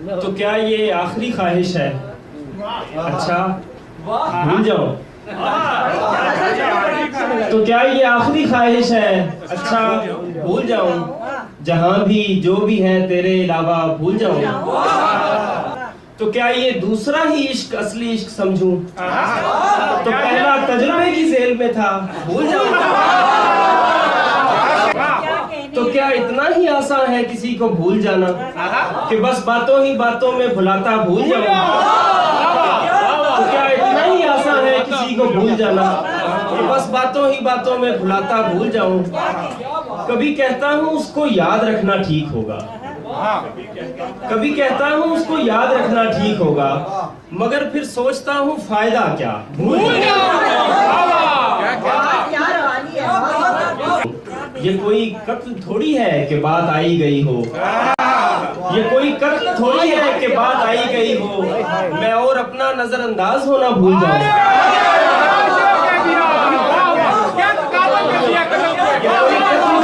तो क्या ये आखिरी ख्वाहिश है? अच्छा, भूल जाओ। तो क्या ये आखिरी ख्वाहिश है? अच्छा, भूल जाऊं। जहां भी जो भी है तेरे अलावा भूल जाऊं। तो क्या ये दूसरा ही इश्क असली इश्क समझूं? तो पहला तजुर्बे की जेल में था, भूल जाऊं। तो क्या इतना ही आसान है किसी को भूल जाना कि बस बातों ही बातों में भुलाता भूल जाऊं? तो क्या इतना ही आसान है किसी को भूल जाना कि बस बातों ही बातों में भुलाता भूल जाऊं? कभी कहता हूँ उसको याद रखना ठीक होगा, कभी कहता हूँ उसको याद रखना ठीक होगा, मगर फिर सोचता हूँ फायदा क्या, भूल ये कोई कत्ल थोड़ी है कि बात आई गई हो, ये कोई कत्ल थोड़ी है कि बात आई गई हो, मैं और अपना नजरअंदाज होना भूल जाऊं।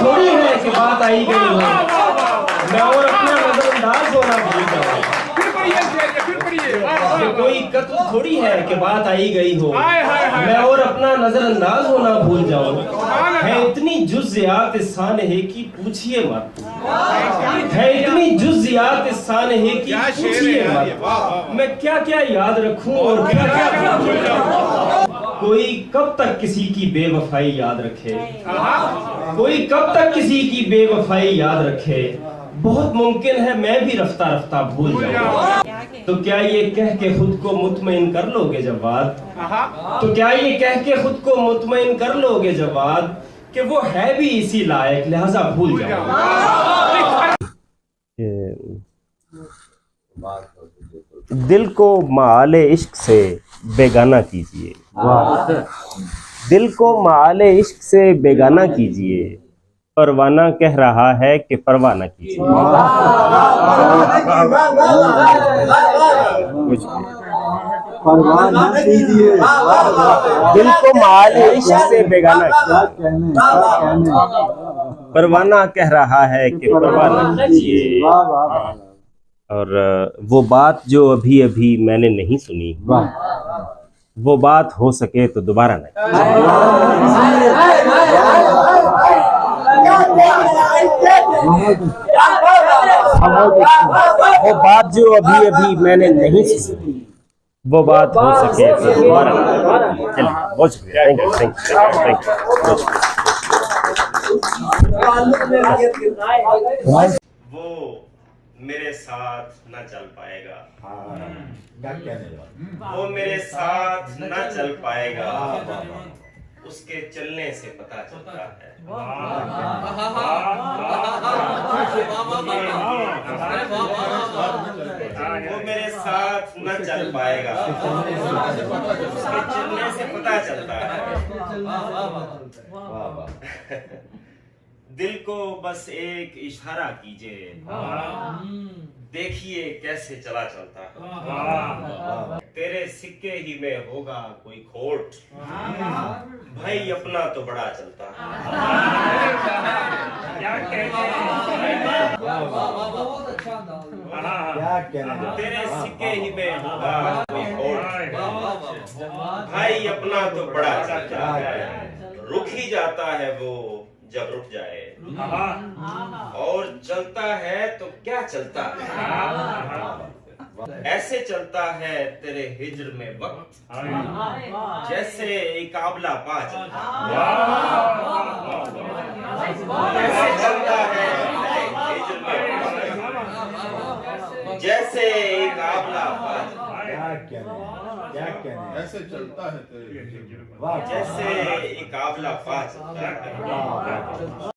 थोड़ी है कि बात आई गई हो, मैं और अपना नजरअंदाज होना भूल जाऊं। ये कोई कत्ल थोड़ी है कि बात आई गई हो, मैं और अपना नजरअंदाज होना भूल जाऊं। है इतनी जुज़ियात सानहे की पूछिए मत, है इतनी जुज़ियात सानहे की पूछिए मत, मैं क्या क्या याद रखूं और क्या क्या भूल जाऊं। कोई कब तक किसी की बेवफाई याद रखे, कोई कब तक किसी की बेवफाई याद रखे, बहुत मुमकिन है मैं भी रफ्ता रफ्ता भूल जाऊं। तो क्या ये कह के खुद को मुतमईन कर लोगे जवाद, तो क्या ये कह के खुद को मुतमईन कर लोगे जवाद कि वो है भी इसी लायक लिहाजा भूल जाओ। दिल को माले इश्क से बेगाना कीजिए, दिल को माले इश्क से बेगाना कीजिए, परवाना कह रहा है कि परवाह न कीजिए। दिल को माले इश्क से बेगाना कीजिए, परवाना कह रहा है कि परवाह न कीजिए। और वो बात जो अभी अभी मैंने नहीं सुनी, वो बात हो सके तो दोबारा न वो बात जो अभी अभी मैंने नहीं सुनी, वो बात हो सके तो दोबारा। चलिए, बहुत शुक्रिया, थैंक यू, थैंक यू। वो मेरे साथ न चल पाएगा, वो मेरे साथ न चल पाएगा, उसके चलने से पता चलता है। वो मेरे साथ न चल पाएगा, उसके चलने से पता चलता है। दिल को बस एक इशारा कीजिए, देखिए कैसे चला चलता है। तेरे सिक्के ही में होगा कोई खोट, भाई अपना तो बड़ा चलता है। तेरे सिक्के ही में होगा कोई खोट, भाई अपना तो बड़ा चलता है। रुक ही जाता है वो जब रुक जाए, और चलता है तो क्या चलता है। ऐसे चलता है तेरे हिज्र में वक्त, जैसे एक आबला पा चलता है। ऐसे चलता है तेरे हिज्र में वक्त, जैसे एक आबला पा चलता है। ऐसे चलता है तेरे जैसे एक आबला पा चलता है।